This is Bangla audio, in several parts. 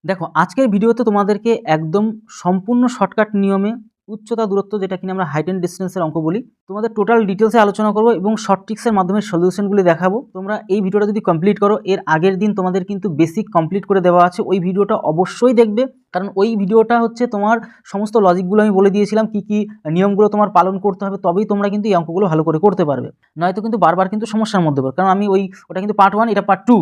দেখো আজকের ভিডিওতে তোমাদেরকে একদম সম্পূর্ণ শর্টকাট নিয়মে উচ্চতা দূরত্ব যেটা কিনা আমরা হাইট অ্যান্ড ডিস্টেন্সের অঙ্ক বলি তোমাদের টোটাল ডিটেলসে আলোচনা করব এবং শর্ট ট্রিক্সের মাধ্যমে সলিউশনগুলি দেখাবো। তোমরা এই ভিডিওটা যদি কমপ্লিট করো এর আগের দিন তোমাদের কিন্তু বেসিক কমপ্লিট করে দেওয়া আছে, ওই ভিডিওটা অবশ্যই দেখবে, কারণ ওই ভিডিওটা হচ্ছে তোমার সমস্ত লজিকগুলো আমি বলে দিয়েছিলাম, কি কি নিয়মগুলো তোমার পালন করতে হবে, তবেই তোমরা কিন্তু এই অঙ্কগুলো ভালো করে করতে পারবে, নয়তো কিন্তু বারবার কিন্তু সমস্যার মধ্যে পড়বে। কারণ আমি ওটা কিন্তু পার্ট 1, এটা পার্ট 2,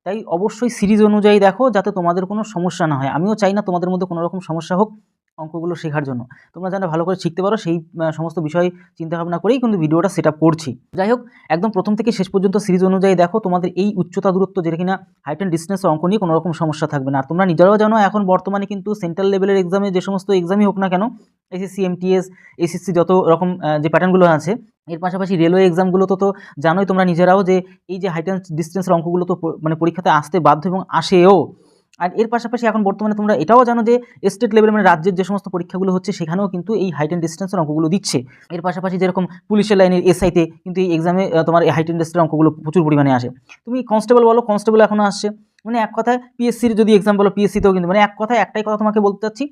তাই অবশ্যই সিরিজ অনুযায়ী দেখো যাতে তোমাদের কোনো সমস্যা না হয়। আমিও চাই না তোমাদের মধ্যে কোনো রকম সমস্যা হোক অঙ্কগুলো শেখার জন্য, তোমরা যেন ভালো করে শিখতে পারো সেই সমস্ত বিষয় চিন্তাভাবনা করেই কিন্তু ভিডিওটা সেট আপ করছি। যাই হোক, একদম প্রথম থেকে শেষ পর্যন্ত সিরিজ অনুযায়ী দেখো, তোমাদের এই উচ্চতা দূরত্ব যেটা কিনা হাইট অ্যান্ড ডিস্টেন্সের অঙ্ক নিয়ে কোনো রকম সমস্যা থাকবে না। আর তোমরা নিজেরাও জানো এখন বর্তমানে কিন্তু সেন্ট্রাল লেভেলের এক্সামে যে সমস্ত এক্সামই হোক না কেন, এসএসসি, এমটিএস, এসএসসি যত রকম যে প্যাটার্নগুলো আছে, এর পাশাপাশি রেলওয়ে এক্সামগুলো তো জানোই তোমরা নিজেরাও যে এই যে হাইট অ্যান্ড ডিস্টেন্সের অঙ্কগুলো তো মানে পরীক্ষাতে আসতে বাধ্য এবং আসেও। আর এর পাশাপাশি এখন বর্তমানে তোমরা এটাও জানো যে স্টেট লেভেল মানে রাজ্যের যে সমস্ত পরীক্ষাগুলো হচ্ছে সেখানেও কিন্তু এই হাইট অ্যান্ড ডিস্টেন্সের অঙ্কগুলো দিচ্ছে। এর পাশাপাশি যেরকম পুলিশের লাইনের এসআইতে কিন্তু এই এক্সামে তোমার এই হাইট অ্যান্ড ডিস্টেন্সের অঙ্কগুলো প্রচুর পরিমাণে আসে। তুমি কনস্টেবল বলো, কনস্টেবল এখনও আসছে, মানে এক কথায় পিএসসির যদি এক্সাম বলো, পিএসসিতেও কিন্তু মানে এক কথায় একটাই কথা তোমাকে বলতে চাচ্ছি,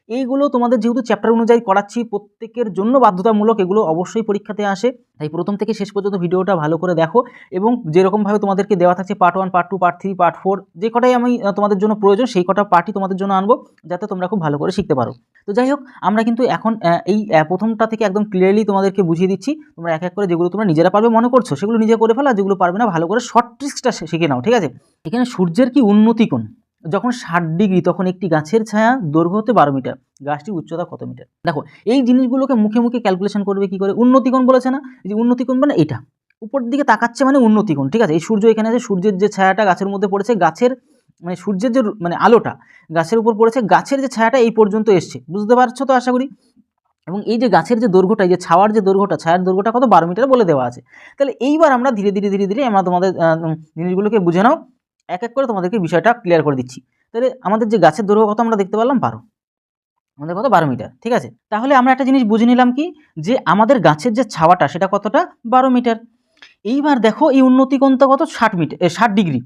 এইগুলো তোমাদের যেহেতু চ্যাপ্টার অনুযায়ী করাচ্ছি, প্রত্যেকের জন্য বাধ্যতামূলক, এগুলো অবশ্যই পরীক্ষাতে আসে। তাই প্রথম থেকে শেষ পর্যন্ত ভিডিওটা ভালো করে দেখো এবং যেরকমভাবে তোমাদেরকে দেওয়া থাকছে পার্ট 1, পার্ট 2, পার্ট 3, পার্ট 4, যে কটাই আমি তোমাদের জন্য প্রয়োজন সেই কটা পার্টই তোমাদের জন্য আনবো, যাতে তোমরা খুব ভালো করে শিখতে পারো। তো যাই হোক, আমরা কিন্তু এখন এই প্রথমটা থেকে একদম ক্লিয়ারলি তোমাদেরকে বুঝিয়ে দিচ্ছি। তোমরা এক এক করে যেগুলো তোমরা নিজেরা পারবে মনে করছো সেগুলো নিজে করে ফেলো, আর যেগুলো পারবে না ভালো করে শর্ট ট্রিক্সটা শিখে নাও, ঠিক আছে? এখানে সূর্যের কি উন্নতি কোণ যখন 60 ডিগ্রি, তখন একটি গাছের ছায়া দৈর্ঘ্য হতে 12 মিটার, গাছটির উচ্চতা কত মিটার? দেখো এই জিনিসগুলোকে মুখে মুখে ক্যালকুলেশন করবে কি করে। উন্নতিকোণ বলেছে না, এই যে উন্নতিকোণ মানে এটা উপর দিকে তাকাচ্ছে মানে উন্নতিকোণ, ঠিক আছে? এই সূর্য এখানে আছে, সূর্যের যে ছায়াটা গাছের মধ্যে পড়েছে, গাছের মানে সূর্যের যে মানে আলোটা গাছের উপর পড়েছে, গাছের যে ছায়াটা এই পর্যন্ত এসছে, বুঝতে পারছো তো আশা করি। এবং এই যে গাছের যে দৈর্ঘ্যটা, এই যে ছাওয়ার যে দৈর্ঘ্যটা, ছায়ার দৈর্ঘ্যটা কত? 12 মিটার বলে দেওয়া আছে। তাহলে এইবার আমরা ধীরে ধীরে আমরা তোমাদের জিনিসগুলোকে বুঝে নাও, এক এক করে তোমাদেরকে বিষয়টা ক্লিয়ার করে দিচ্ছি। তাহলে আমাদের যে গাছের দৈর্ঘ্য কত আমরা দেখতে পারলাম 12, আমাদের কত? 12 মিটার, ঠিক আছে? তাহলে আমরা একটা জিনিস বুঝে নিলাম কি, যে আমাদের গাছের যে ছাওয়াটা সেটা কতটা? 12 মিটার। এইবার দেখো এই উন্নতিকোণটা কত? 60 মিটার, 60 ডিগ্রি।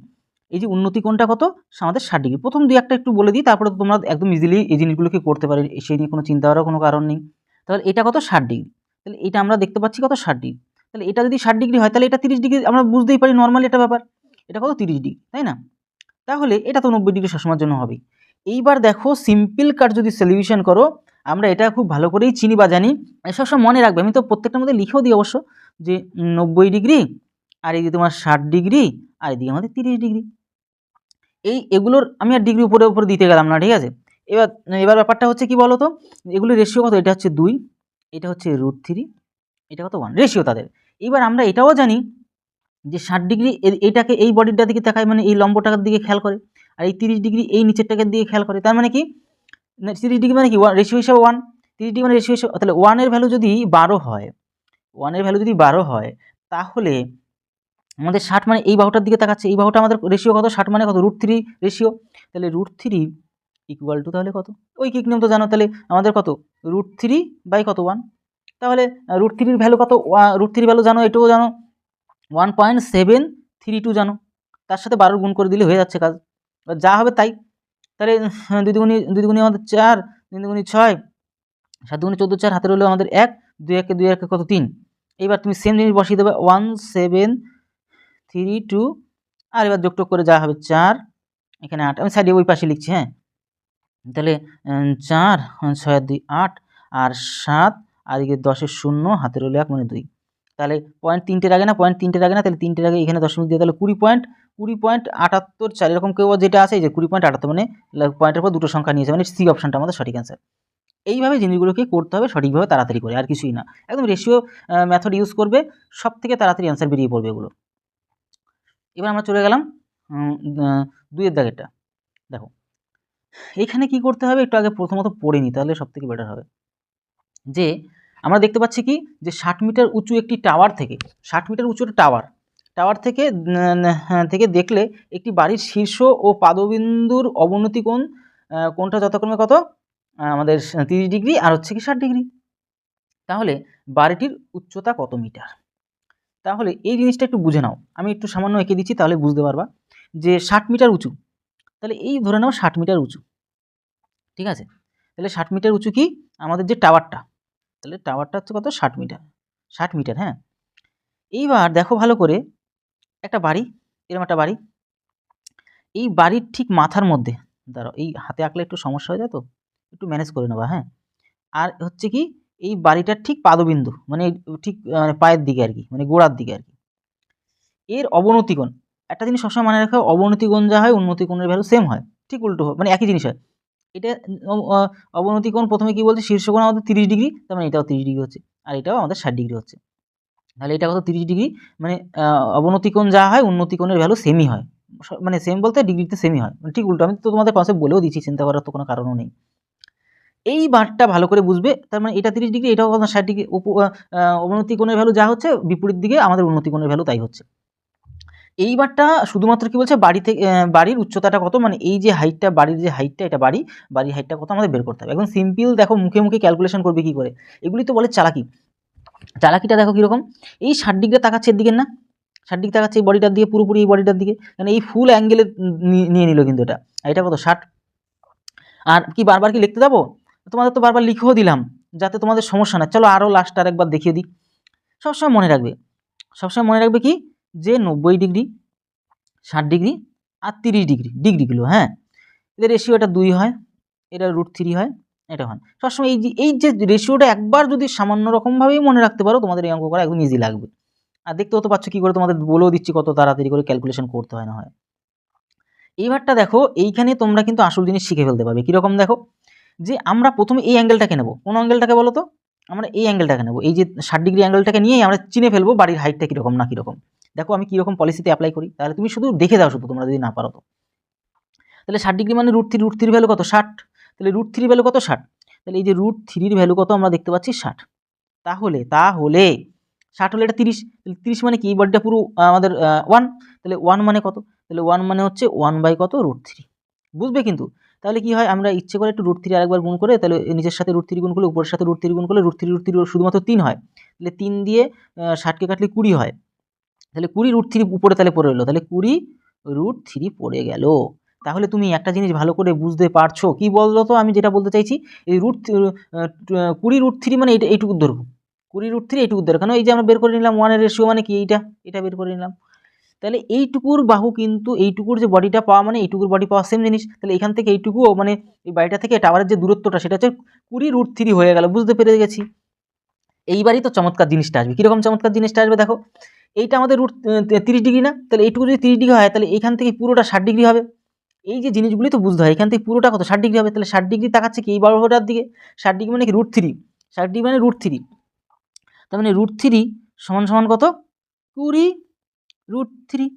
এই যে উন্নতিকোণটা কত? আমাদের 60 ডিগ্রি। প্রথম দুই একটা একটু বলে দিই, তারপরে তোমরা একদম ইজিলি এই জিনিসগুলোকে করতে পারো, সেই নিয়ে কোনো চিন্তা করার কোনো কারণ নেই। তাহলে এটা কত? 60 ডিগ্রি। তাহলে এটা আমরা দেখতে পাচ্ছি কত? 60 ডিগ্রি। তাহলে এটা যদি 60 ডিগ্রি হয় তাহলে এটা 30 ডিগ্রি, আমরা বুঝতেই পারি নর্মালি এটা ব্যাপার। এটা কত? 30 ডিগ্রি, তাই না? তাহলে এটা তো 90 ডিগ্রি সবসময়ের জন্য হবেই। এইবার দেখো সিম্পল কাট যদি সলিউশন করো, আমরা এটা খুব ভালো করেই চিনি বা জানি, সবসময় মনে রাখবে, আমি তো প্রত্যেকটার মধ্যে লিখেও দিই অবশ্য, যে 90 ডিগ্রি আর এই যে তোমার 60 ডিগ্রি আর এদিকে আমাদের 30 ডিগ্রি। এগুলোর আমি আর ডিগ্রি উপরে উপরে দিতে গেলাম না, ঠিক আছে? এবার এবার ব্যাপারটা হচ্ছে কি বলো তো, এগুলোর রেশিও কত? এটা হচ্ছে 2, এটা হচ্ছে √3, এটা কত? 1 রেশিও তাদের। এবার আমরা এটাও জানি যে 60 ডিগ্রি এইটাকে এই বডিটার দিকে তাকায়, মানে এই লম্বটার দিকে খেয়াল করে, আর এই 30 ডিগ্রি এই নিচেরটাকে দিকে খেয়াল করে। তার মানে কি 30 ডিগ্রি মানে কি রেশিও হিসাবে 1, 30 ডিগ্রি মানে রেশিও হিসাবে, তাহলে 1 এর ভ্যালু যদি 12 হয়, 1 এর ভ্যালু যদি 12 হয়, তাহলে আমাদের 60 মানে এই বাহুটার দিকে তাকাচ্ছে, এই বাহুটা আমাদের রেশিও কত? 60 মানে কত? √3 রেশিও। তাহলে √3 ইকুয়াল টু তাহলে কত? ওই কিক নিয়ম তো জানো, তাহলে আমাদের কত? √3 বাই কত? 1। তাহলে √3 ভ্যালু কত? √3 ভ্যালু জানো, এটাও জানো 1.732 জানো, তার সাথে 12 গুণ করে দিলে হয়ে যাচ্ছে কাজ, যা হবে তাই। তাহলে 2 দুগুণি আমাদের 4, 3 দুগুণি 6, 7 দুগুণি 14, 4 হাতের হলো আমাদের 1, 2 একে 2 একে কত? 3। এইবার তুমি সেম জিনিস বসিয়ে দেবে 1732, আর এবার যোগ টোগ করে যা হবে 4, এখানে 8, আমি সাইডে ওই পাশে লিখছি, হ্যাঁ। তাহলে 4, 6 আর 2 8, আর 7, আর এদিকে 10-এর 0, হাতের হলো 1 মানে 2। তাহলে পয়েন্ট 3টের আগে না, পয়েন্ট 3টের আগে না, তাহলে 3টের আগে এখানে দশমিক দিয়ে, তাহলে 20.78 এরকম কেউ যেটা আছে, এই যে 20.78 মানে পয়েন্টের পর দুটো সংখ্যা নিয়েছে, মানে সি অপশনটা আমাদের সঠিক অ্যান্সার। এইভাবে জিনিসগুলোকে করতে হবে সঠিকভাবে, তাড়াতাড়ি করে, আর কিছুই না। একদম রেশিও মেথড ইউজ করবে, সব থেকে তাড়াতাড়ি অ্যান্সার বেরিয়ে পড়বে এগুলো। এবার আমরা চলে গেলাম 2-এর দাগেরটা। দেখো এইখানে কি করতে হবে, একটু আগে প্রথমত পড়ে নিই, তাহলে সব থেকে বেটার হবে। যে আমরা দেখতে পাচ্ছি কি, যে 60 মিটার উঁচু একটি টাওয়ার থেকে, 60 মিটার উঁচু টাওয়ার থেকে থেকে দেখলে একটি বাড়ির শীর্ষ ও পাদবিন্দুর অবনতি কোণটা যথাক্রমে কত? আমাদের 30 ডিগ্রি আর হচ্ছে কি 60 ডিগ্রি। তাহলে বাড়িটির উচ্চতা কত মিটার? তাহলে এই জিনিসটা একটু বুঝে নাও, আমি একটু সামান্য এঁকে দিচ্ছি তাহলে বুঝতে পারবা। যে 60 মিটার উঁচু, তাহলে এই ধরে নাও 60 মিটার উঁচু, ঠিক আছে। তাহলে 60 মিটার উঁচু কি আমাদের যে টাওয়ারটা, তাহলে টাওয়ারটা হচ্ছে কত 60 মিটার, 60 মিটার। হ্যাঁ, এইবার দেখো ভালো করে, একটা বাড়ি, এরকম একটা বাড়ি, এই বাড়ির ঠিক মাথার মধ্যে, দাঁড়াও এই হাতে আঁকলে একটু সমস্যা হয়ে যায়, তো একটু ম্যানেজ করে নেবা। হ্যাঁ, আর হচ্ছে কি এই বাড়িটার ঠিক পাদবিন্দু, মানে ঠিক পায়ের দিকে আর কি, মানে গোড়ার দিকে আর কি, এর অবনতি কোণ, একটা জিনিস সবসময় মনে রাখো, অবনতি কোণ যা হয় উন্নতি কোণের ভ্যালু সেম হয়, ঠিক উল্টো হয়, মানে একই জিনিস হয়। এটা অবনতি কোণ প্রথমে কি বলছে, শীর্ষকোণ আমাদের 30 ডিগ্রি, তার মানে এটাও 30 ডিগ্রি হচ্ছে, আর এটাও আমাদের 60 ডিগ্রি হচ্ছে। তাহলে এটা কত 30 ডিগ্রি, মানে অবনতি কোণ যা হয় উন্নতি কোণের ভ্যালু সেমই হয়, মানে সেম বলতে ডিগ্রিতে সেমই হয়, মানে ঠিক উল্টো। আমি তো তোমাদের কনসেপ্ট বলেও দিচ্ছি, চিন্তা করার তো কোনো কারণও নেই। এই বারটা ভালো করে বুঝবে, তার মানে এটা 30 ডিগ্রি, এটাও 60 ডিগ্রি, অবনতি কোণের ভ্যালু যা হচ্ছে বিপরীত দিকে আমাদের উন্নতি কোণের ভ্যালু তাই হচ্ছে। এই বারটা শুধুমাত্র কি বলছে, বাড়ি থেকে বাড়ির উচ্চতাটা কত, মানে এই যে হাইটটা, বাড়ির যে হাইটটা, এটা বাড়ির হাইটটা কত আমাদের বের করতে হবে। এখন সিম্পল দেখো, মুখে মুখে ক্যালকুলেশন করবে কি করে, এগুলি তো বলে চালাকি। চালাকিটা দেখো কীরকম, এই 60 ডিগ্রি তাকাচ্ছে এর দিকে না, 60 ডিগ্রি তাকাচ্ছে এই বডিটার দিকে, পুরোপুরি এই বডিটার দিকে, মানে এই ফুল অ্যাঙ্গেলে নিয়ে নিল কিন্তু এটা, আর এটা কত 60। আর কি বারবার কি লিখতে যাবো, তোমাদের তো বারবার লিখেও দিলাম যাতে তোমাদের সমস্যা না। চলো আরও লাস্ট আর একবার দেখিয়ে দিই। সবসময় মনে রাখবে কি, যে 90 ডিগ্রি, 60 ডিগ্রি আর 30 ডিগ্রি, ডিগ্রিগুলো, হ্যাঁ, এদের রেশিও এটা 2 হয়, এটা √3 হয়, এটা হয়। সবসময় এই যে রেশিওটা একবার যদি সামান্য রকমভাবেই মনে রাখতে পারো, তোমাদের এই অঙ্ক করা একদম ইজি লাগবে। আর দেখতেও তো পাচ্ছ কী করে, তোমাদের বলেও দিচ্ছি কত তাড়াতাড়ি করে ক্যালকুলেশন করতে হয় না হয়। এইবারটা দেখো, এইখানে তোমরা কিন্তু আসল জিনিস শিখে ফেলতে পারবে। কীরকম দেখো, যে আমরা প্রথমে এই অ্যাঙ্গেলটাকে নেব, কোন অ্যাঙ্গেলটাকে বলো তো, আমরা এই অ্যাঙ্গেলটাকে নেব, এই যে 60 ডিগ্রি অ্যাঙ্গেলটাকে নিয়েই আমরা চিনে ফেলবো বাড়ির হাইটটা কীরকম না কীরকম। দেখো আমি কীরকম পলিসিতে অ্যাপ্লাই করি, তাহলে তুমি শুধু দেখে দাও, শুধু তোমরা যদি না পারো তো। তাহলে 60 ডিগ্রি মানে √3 ভ্যালু কত 60, তাহলে √3 ভ্যালু কত 60, তাহলে এই যে √3 ভ্যালু কত আমরা দেখতে পাচ্ছি 60। তাহলে 60 হলে এটা 30, তাহলে 30 মানে কি, এই বডিটা পুরো আমাদের 1, তাহলে 1 মানে কত, তাহলে 1 মানে হচ্ছে 1 বাই কত √3, বুঝবে কিন্তু। তাহলে কি হয়, আমরা ইচ্ছে করে একটু √3 আরেকবার গুণ করে, তাহলে নিচের সাথে √3 গুণ করলে উপরের সাথে √3 গুণ করলে √3 শুধুমাত্র 3 হয়, তাহলে 3 দিয়ে 60কে কাটলে 20 হয়, তাহলে 20 √3 উপরে তাহলে পড়ে এলো, তাহলে 20 √3 পড়ে গেল। তাহলে তুমি একটা জিনিস ভালো করে বুঝতে পারছো, কি বললো তো, আমি যেটা বলতে চাইছি, এই 20 √3 মানে এইটুকুর ধরবো, 20 √3 এইটুকুর ধরো, কারণ এই যে আমরা বের করে নিলাম 1 এর রেশিও মানে কি, এটা বের করে নিলাম। তাহলে এইটুকুর বাহু কিন্তু এইটুকুর যে বডিটা পাওয়া মানে এইটুকুর বডি পাওয়া সেম জিনিস, তাহলে এখান থেকে এইটুকুও মানে এই বাড়িটা থেকে টাওয়ারের যে দূরত্বটা সেটা হচ্ছে 20 √3 হয়ে গেল, বুঝতে পেরে গেছি। এইবারই তো চমৎকার জিনিসটা আসবে। কীরকম চমৎকার জিনিসটা আসবে দেখো, এইটা আমাদের 30 ডিগ্রি না, তাহলে এইটুকু যদি 30 ডিগ্রি হয়, তাহলে এখান থেকে পুরোটা 60 ডিগ্রি হবে। এই যে জিনিসগুলি তো বুঝতে হয়, এখান থেকে পুরোটা কত 60 ডিগ্রি হবে, তাহলে 60 ডিগ্রি তাকাচ্ছে কি এই বাহুটার দিকে, 60 ডিগ্রি মানে কি √3, 60 ডিগ্রি মানে √3, তার মানে √3 সমান কত 20 √3।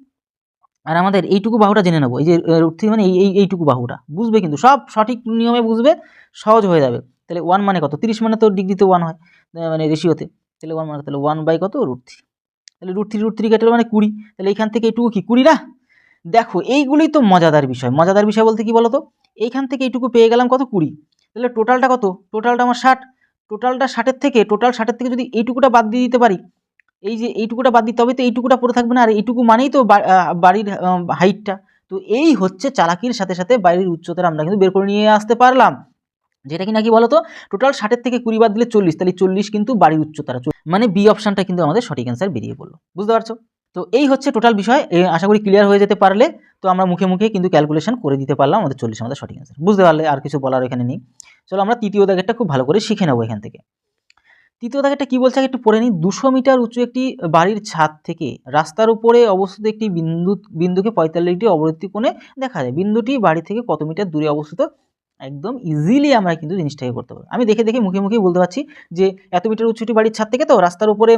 আর আমাদের এইটুকু বাহুটা জেনে নেবো, এই যে √3 মানে এইটুকু বাহুটা, বুঝবে কিন্তু সব সঠিক নিয়মে বুঝবে, সহজ হয়ে যাবে। তাহলে 1 মানে কত, 30 মানে তো ডিগ্রিতে 1 হয়, মানে রেশিওতে, তাহলে 1 মানে তাহলে 1 বাই কত √3, তাহলে √3 কেটে মানে 20, তাহলে এইখান থেকে এইটুকু কি 20 না। দেখো এইগুলোই তো মজাদার বিষয়, মজাদার বিষয় বলতে কি বলো তো, এইখান থেকে এইটুকু পেয়ে গেলাম কত 20, তাহলে টোটালটা কত, টোটালটা আমার 60, টোটালটা 60-এর থেকে যদি এইটুকুটা বাদ দিয়ে দিতে পারি, এই যে এইটুকুটা বাদ দিতে হবে, তো এইটুকুটা পড়ে থাকবে না, আর এইটুকু মানেই তো বাড়ির হাইটটা। তো এই হচ্ছে চালাকির সাথে সাথে বাড়ির উচ্চতাটা আমরা কিন্তু বের করে নিয়ে আসতে পারলাম, যেটা কি নাকি বলতো, টোটাল 60-এর থেকে 20 বাদ দিলে 40, তাহলে 40 কিন্তু বাড়ির উচ্চতাটা, মানে বি অপশানটা কিন্তু আমাদের সঠিক অ্যান্সার বেরিয়ে পড়লো, বুঝতে পারছো। তো এই হচ্ছে টোটাল বিষয়, আশা করি ক্লিয়ার হয়ে যেতে পারলে, তো আমরা মুখে মুখে কিন্তু ক্যালকুলেশন করে দিতে পারলাম, আমাদের 40 আমাদের সঠিক অ্যান্সার, বুঝতে পারলে, আর কিছু বলার এখানে নেই। চলো আমরা তৃতীয় দাগেরটা খুব ভালো করে শিখে নেবো এখান থেকে। তৃতীয় দাগেরটা কি বলছে একটু পড়ে নিই। 200 মিটার উঁচু একটি বাড়ির ছাদ থেকে রাস্তার উপরে অবস্থিত একটি বিন্দুকে 45 ডিগ্রি অবনতি কোণে দেখা যায়। বিন্দুটি বাড়ি থেকে কত মিটার দূরে অবস্থিত, একদম ইজিলি আমরা কিন্তু জিনিসটাকে করতে পারবো। আমি দেখে মুখে মুখেই বলতে পারছি যে এত মিটার উঁচুটি বাড়ির ছাদ থেকে, তো রাস্তার উপরে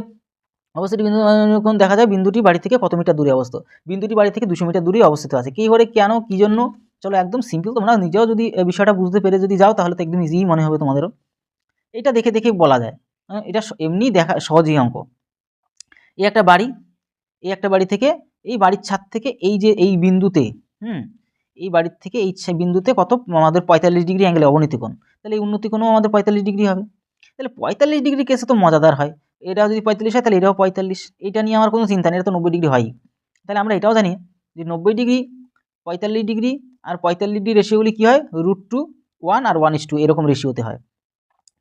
অবস্থিত বিন্দু কোণ দেখা যায়, বিন্দুটি বাড়ি থেকে কত মিটার দূরে অবস্থিত, বিন্দুটি বাড়ি থেকে 200 মিটার দূরে অবস্থিত আছে। কী করে, কেন, কী জন্য, চলো একদম সিম্পল, তোমরা নিজেও যদি বিষয়টা বুঝতে পেরে যদি যাও তাহলে তো একদম ইজিই মনে হবে তোমাদেরও। এটা দেখে বলা যায়, এটা এমনি দেখা সহজই অঙ্ক। এই একটা বাড়ি থেকে এই বাড়ির ছাদ থেকে এই যে এই বিন্দুতে, এই বাড়ির থেকে এই বিন্দুতে কত আমাদের 45 ডিগ্রি অ্যাঙ্গেলে অবনতি কোণ, তাহলে এই উন্নতি কোণও আমাদের 45 ডিগ্রি হবে। তাহলে 45 ডিগ্রি কেসে তো মজাদার হয়, এটাও যদি 45 হয় তাহলে এটাও 45, এটা নিয়ে আমার কোনো চিন্তা নেই, এটা তো 90 ডিগ্রি হয়। তাহলে আমরা এটাও জানি যে 90 ডিগ্রি, 45 ডিগ্রি আর 45 ডিগ্রি রেশিওগুলি কী হয়, √2 1 আর 1:2 এরকম রেশিওতে হয়।